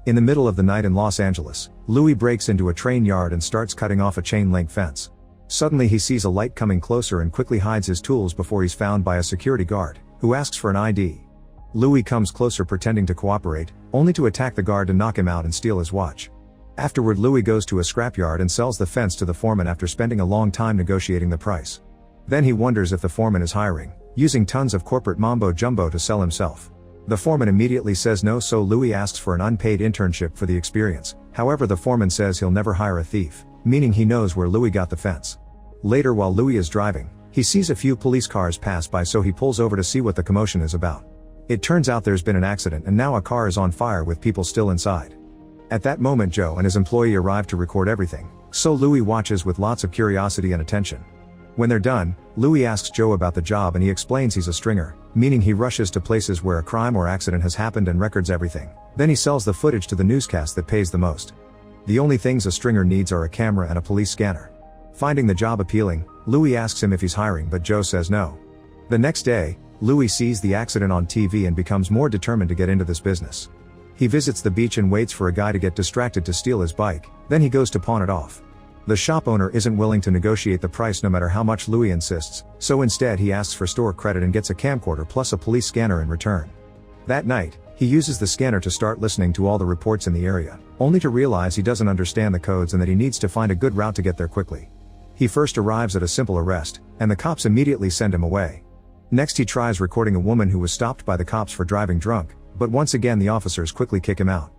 In the middle of the night in Los Angeles, Louis breaks into a train yard and starts cutting off a chain-link fence. Suddenly he sees a light coming closer and quickly hides his tools before he's found by a security guard, who asks for an ID. Louis comes closer pretending to cooperate, only to attack the guard and knock him out and steal his watch. Afterward, Louis goes to a scrapyard and sells the fence to the foreman after spending a long time negotiating the price. Then he wonders if the foreman is hiring, using tons of corporate mumbo-jumbo to sell himself. The foreman immediately says no, so Louis asks for an unpaid internship for the experience. However, the foreman says he'll never hire a thief, meaning he knows where Louis got the fence. Later, while Louis is driving, he sees a few police cars pass by, so he pulls over to see what the commotion is about. It turns out there's been an accident and now a car is on fire with people still inside. At that moment, Joe and his employee arrive to record everything, so Louis watches with lots of curiosity and attention. When they're done, Louis asks Joe about the job and he explains he's a stringer, meaning he rushes to places where a crime or accident has happened and records everything. Then he sells the footage to the newscast that pays the most. The only things a stringer needs are a camera and a police scanner. Finding the job appealing, Louis asks him if he's hiring, but Joe says no. The next day, Louis sees the accident on TV and becomes more determined to get into this business. He visits the beach and waits for a guy to get distracted to steal his bike, then he goes to pawn it off. The shop owner isn't willing to negotiate the price no matter how much Louis insists, so instead he asks for store credit and gets a camcorder plus a police scanner in return. That night, he uses the scanner to start listening to all the reports in the area, only to realize he doesn't understand the codes and that he needs to find a good route to get there quickly. He first arrives at a simple arrest, and the cops immediately send him away. Next, he tries recording a woman who was stopped by the cops for driving drunk, but once again the officers quickly kick him out.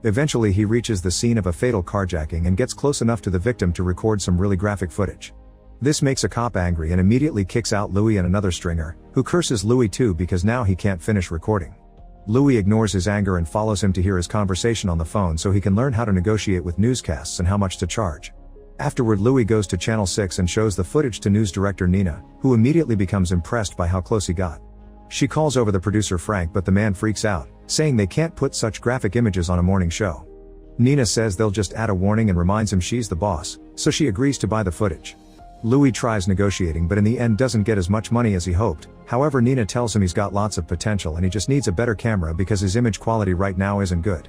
Eventually he reaches the scene of a fatal carjacking and gets close enough to the victim to record some really graphic footage. This makes a cop angry and immediately kicks out Louis and another stringer, who curses Louis too because now he can't finish recording. Louis ignores his anger and follows him to hear his conversation on the phone so he can learn how to negotiate with newscasts and how much to charge. Afterward, Louis goes to Channel 6 and shows the footage to news director Nina, who immediately becomes impressed by how close he got. She calls over the producer Frank, but the man freaks out, saying they can't put such graphic images on a morning show. Nina says they'll just add a warning and reminds him she's the boss, so she agrees to buy the footage. Louis tries negotiating but in the end doesn't get as much money as he hoped. However, Nina tells him he's got lots of potential and he just needs a better camera because his image quality right now isn't good.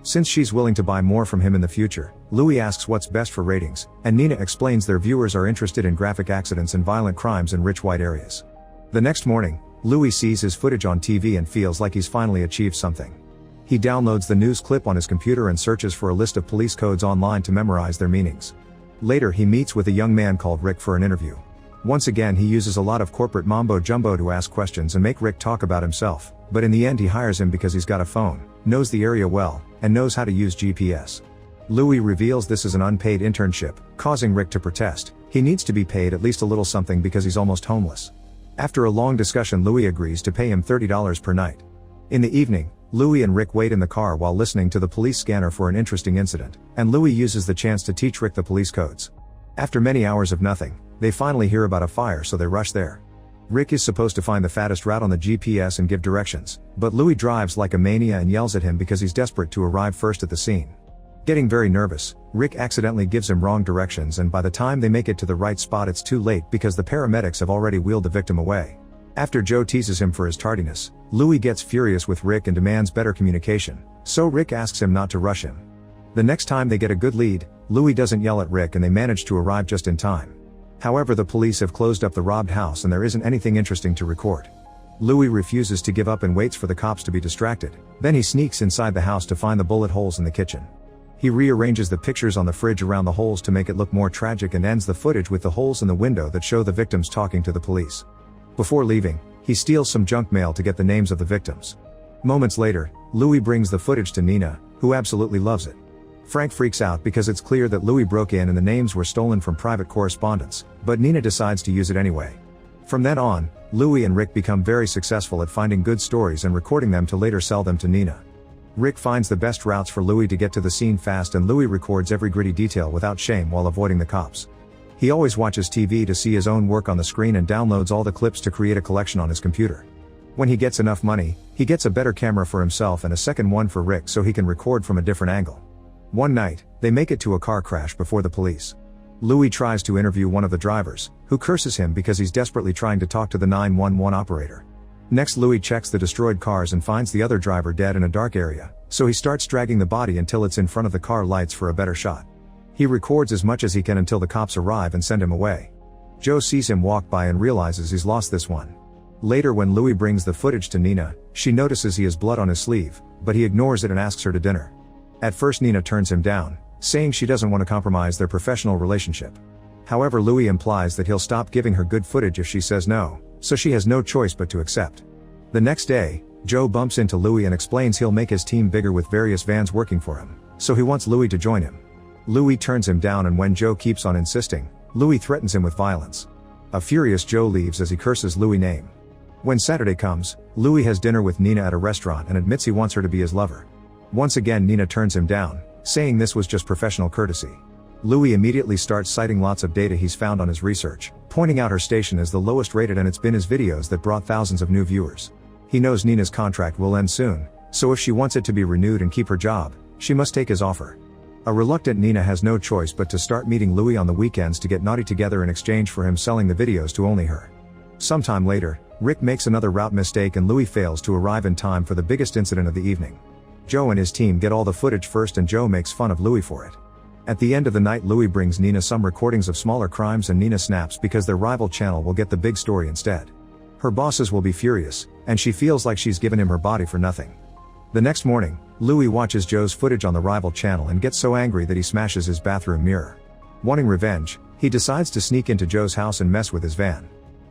Since she's willing to buy more from him in the future, Louis asks what's best for ratings, and Nina explains their viewers are interested in graphic accidents and violent crimes in rich white areas. The next morning, Louis sees his footage on TV and feels like he's finally achieved something. He downloads the news clip on his computer and searches for a list of police codes online to memorize their meanings. Later, he meets with a young man called Rick for an interview. Once again, he uses a lot of corporate mumbo-jumbo to ask questions and make Rick talk about himself, but in the end he hires him because he's got a phone, knows the area well, and knows how to use GPS. Louis reveals this is an unpaid internship, causing Rick to protest. He needs to be paid at least a little something because he's almost homeless. After a long discussion, Louis agrees to pay him $30 per night. In the evening, Louis and Rick wait in the car while listening to the police scanner for an interesting incident, and Louis uses the chance to teach Rick the police codes. After many hours of nothing, they finally hear about a fire, so they rush there. Rick is supposed to find the fattest route on the GPS and give directions, but Louis drives like a mania and yells at him because he's desperate to arrive first at the scene. Getting very nervous, Rick accidentally gives him wrong directions, and by the time they make it to the right spot it's too late because the paramedics have already wheeled the victim away. After Joe teases him for his tardiness, Louis gets furious with Rick and demands better communication, so Rick asks him not to rush him. The next time they get a good lead, Louis doesn't yell at Rick and they manage to arrive just in time. However, the police have closed up the robbed house and there isn't anything interesting to record. Louis refuses to give up and waits for the cops to be distracted. Then he sneaks inside the house to find the bullet holes in the kitchen. He rearranges the pictures on the fridge around the holes to make it look more tragic and ends the footage with the holes in the window that show the victims talking to the police. Before leaving, he steals some junk mail to get the names of the victims. Moments later, Louis brings the footage to Nina, who absolutely loves it. Frank freaks out because it's clear that Louis broke in and the names were stolen from private correspondence, but Nina decides to use it anyway. From then on, Louis and Rick become very successful at finding good stories and recording them to later sell them to Nina. Rick finds the best routes for Louis to get to the scene fast, and Louis records every gritty detail without shame while avoiding the cops. He always watches TV to see his own work on the screen and downloads all the clips to create a collection on his computer. When he gets enough money, he gets a better camera for himself and a second one for Rick so he can record from a different angle. One night, they make it to a car crash before the police. Louis tries to interview one of the drivers, who curses him because he's desperately trying to talk to the 911 operator. Next, Louis checks the destroyed cars and finds the other driver dead in a dark area, so he starts dragging the body until it's in front of the car lights for a better shot. He records as much as he can until the cops arrive and send him away. Joe sees him walk by and realizes he's lost this one. Later, when Louis brings the footage to Nina, she notices he has blood on his sleeve, but he ignores it and asks her to dinner. At first, Nina turns him down, saying she doesn't want to compromise their professional relationship. However, Louis implies that he'll stop giving her good footage if she says no, so she has no choice but to accept. The next day, Joe bumps into Louis and explains he'll make his team bigger with various vans working for him, so he wants Louis to join him. Louis turns him down, and when Joe keeps on insisting, Louis threatens him with violence. A furious Joe leaves as he curses Louis' name. When Saturday comes, Louis has dinner with Nina at a restaurant and admits he wants her to be his lover. Once again, Nina turns him down, saying this was just professional courtesy. Louis immediately starts citing lots of data he's found on his research, pointing out her station as the lowest rated, and it's been his videos that brought thousands of new viewers. He knows Nina's contract will end soon, so if she wants it to be renewed and keep her job, she must take his offer. A reluctant Nina has no choice but to start meeting Louis on the weekends to get naughty together in exchange for him selling the videos to only her. Sometime later, Rick makes another route mistake and Louis fails to arrive in time for the biggest incident of the evening. Joe and his team get all the footage first, and Joe makes fun of Louis for it. At the end of the night, Louis brings Nina some recordings of smaller crimes, and Nina snaps because their rival channel will get the big story instead. Her bosses will be furious, and she feels like she's given him her body for nothing. The next morning, Louis watches Joe's footage on the rival channel and gets so angry that he smashes his bathroom mirror. Wanting revenge, he decides to sneak into Joe's house and mess with his van.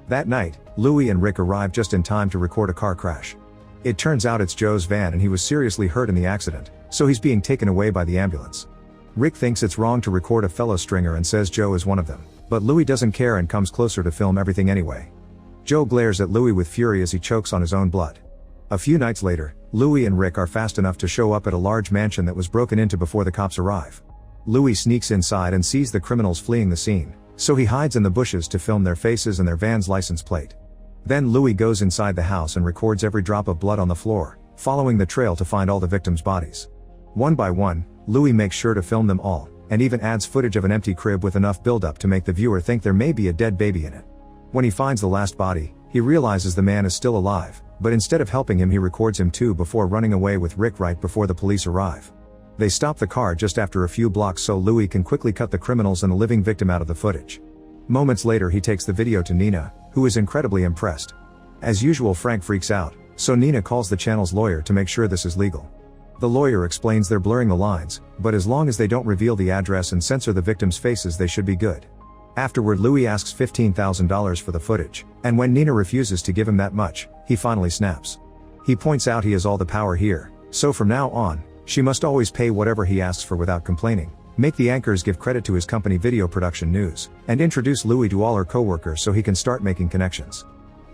That night, Louis and Rick arrive just in time to record a car crash. It turns out it's Joe's van and he was seriously hurt in the accident, so he's being taken away by the ambulance. Rick thinks it's wrong to record a fellow stringer and says Joe is one of them, but Louis doesn't care and comes closer to film everything anyway. Joe glares at Louis with fury as he chokes on his own blood. A few nights later, Louis and Rick are fast enough to show up at a large mansion that was broken into before the cops arrive. Louis sneaks inside and sees the criminals fleeing the scene, so he hides in the bushes to film their faces and their van's license plate. Then Louis goes inside the house and records every drop of blood on the floor, following the trail to find all the victims' bodies. One by one, Louis makes sure to film them all, and even adds footage of an empty crib with enough buildup to make the viewer think there may be a dead baby in it. When he finds the last body, he realizes the man is still alive, but instead of helping him, he records him too before running away with Rick right before the police arrive. They stop the car just after a few blocks so Louis can quickly cut the criminals and the living victim out of the footage. Moments later, he takes the video to Nina, who is incredibly impressed. As usual, Frank freaks out, so Nina calls the channel's lawyer to make sure this is legal. The lawyer explains they're blurring the lines, but as long as they don't reveal the address and censor the victims' faces, they should be good. Afterward, Louis asks $15,000 for the footage, and when Nina refuses to give him that much, he finally snaps. He points out he has all the power here, so from now on, she must always pay whatever he asks for without complaining, make the anchors give credit to his company Video Production News, and introduce Louis to all her co-workers so he can start making connections.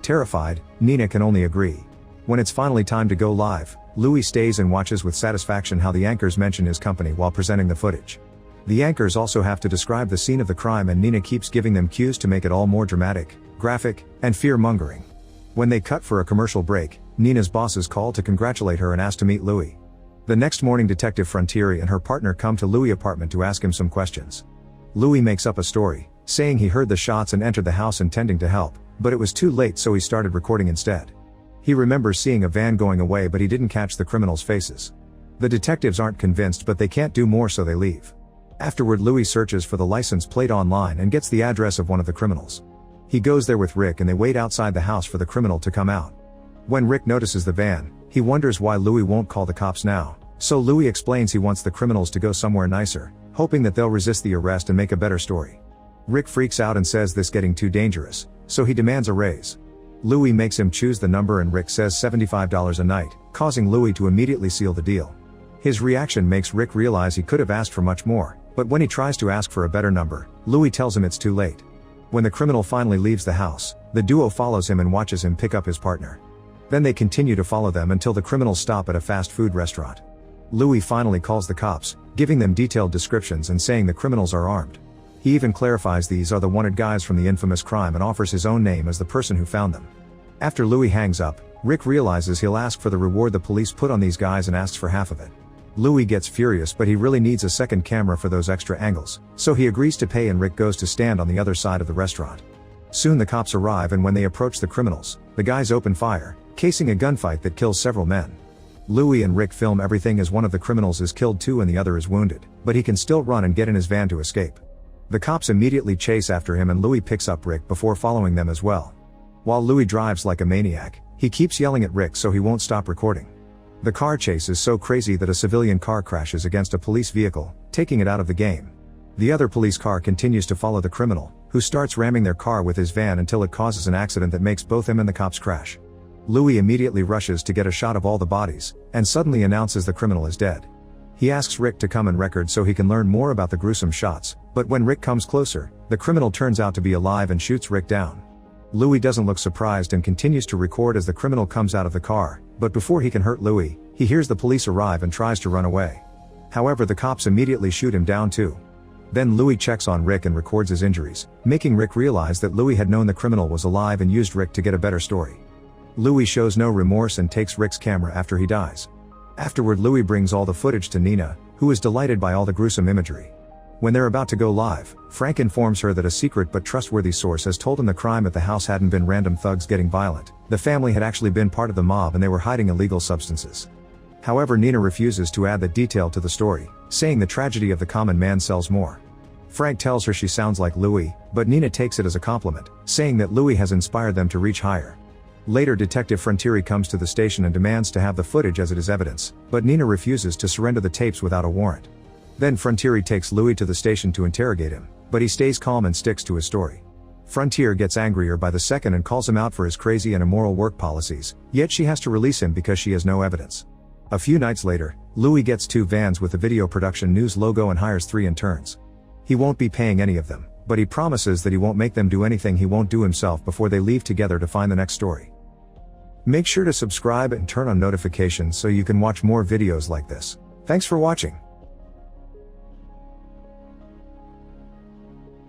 Terrified, Nina can only agree. When it's finally time to go live, Louis stays and watches with satisfaction how the anchors mention his company while presenting the footage. The anchors also have to describe the scene of the crime, and Nina keeps giving them cues to make it all more dramatic, graphic, and fear-mongering. When they cut for a commercial break, Nina's bosses call to congratulate her and ask to meet Louis. The next morning, Detective Frontieri and her partner come to Louis' apartment to ask him some questions. Louis makes up a story, saying he heard the shots and entered the house intending to help, but it was too late, so he started recording instead. He remembers seeing a van going away, but he didn't catch the criminals' faces. The detectives aren't convinced, but they can't do more, so they leave. Afterward, Louis searches for the license plate online and gets the address of one of the criminals. He goes there with Rick and they wait outside the house for the criminal to come out. When Rick notices the van, he wonders why Louis won't call the cops now, so Louis explains he wants the criminals to go somewhere nicer, hoping that they'll resist the arrest and make a better story. Rick freaks out and says this getting too dangerous, so he demands a raise. Louis makes him choose the number and Rick says $75 a night, causing Louis to immediately seal the deal. His reaction makes Rick realize he could have asked for much more, but when he tries to ask for a better number, Louis tells him it's too late. When the criminal finally leaves the house, the duo follows him and watches him pick up his partner. Then they continue to follow them until the criminals stop at a fast food restaurant. Louis finally calls the cops, giving them detailed descriptions and saying the criminals are armed. He even clarifies these are the wanted guys from the infamous crime and offers his own name as the person who found them. After Louis hangs up, Rick realizes he'll ask for the reward the police put on these guys and asks for half of it. Louis gets furious, but he really needs a second camera for those extra angles, so he agrees to pay and Rick goes to stand on the other side of the restaurant. Soon the cops arrive, and when they approach the criminals, the guys open fire, casing a gunfight that kills several men. Louis and Rick film everything as one of the criminals is killed too and the other is wounded, but he can still run and get in his van to escape. The cops immediately chase after him and Louis picks up Rick before following them as well. While Louis drives like a maniac, he keeps yelling at Rick so he won't stop recording. The car chase is so crazy that a civilian car crashes against a police vehicle, taking it out of the game. The other police car continues to follow the criminal, who starts ramming their car with his van until it causes an accident that makes both him and the cops crash. Louis immediately rushes to get a shot of all the bodies, and suddenly announces the criminal is dead. He asks Rick to come and record so he can learn more about the gruesome shots, but when Rick comes closer, the criminal turns out to be alive and shoots Rick down. Louis doesn't look surprised and continues to record as the criminal comes out of the car, but before he can hurt Louis, he hears the police arrive and tries to run away. However, the cops immediately shoot him down too. Then Louis checks on Rick and records his injuries, making Rick realize that Louis had known the criminal was alive and used Rick to get a better story. Louis shows no remorse and takes Rick's camera after he dies. Afterward, Louis brings all the footage to Nina, who is delighted by all the gruesome imagery. When they're about to go live, Frank informs her that a secret but trustworthy source has told him the crime at the house hadn't been random thugs getting violent. The family had actually been part of the mob and they were hiding illegal substances. However, Nina refuses to add that detail to the story, saying the tragedy of the common man sells more. Frank tells her she sounds like Louis, but Nina takes it as a compliment, saying that Louis has inspired them to reach higher. Later, Detective Frontieri comes to the station and demands to have the footage as it is evidence, but Nina refuses to surrender the tapes without a warrant. Then Frontieri takes Louis to the station to interrogate him, but he stays calm and sticks to his story. Frontier gets angrier by the second and calls him out for his crazy and immoral work policies, yet she has to release him because she has no evidence. A few nights later, Louis gets 2 vans with the Video Production News logo and hires 3 interns. He won't be paying any of them, but he promises that he won't make them do anything he won't do himself before they leave together to find the next story. Make sure to subscribe and turn on notifications so you can watch more videos like this. Thanks for watching.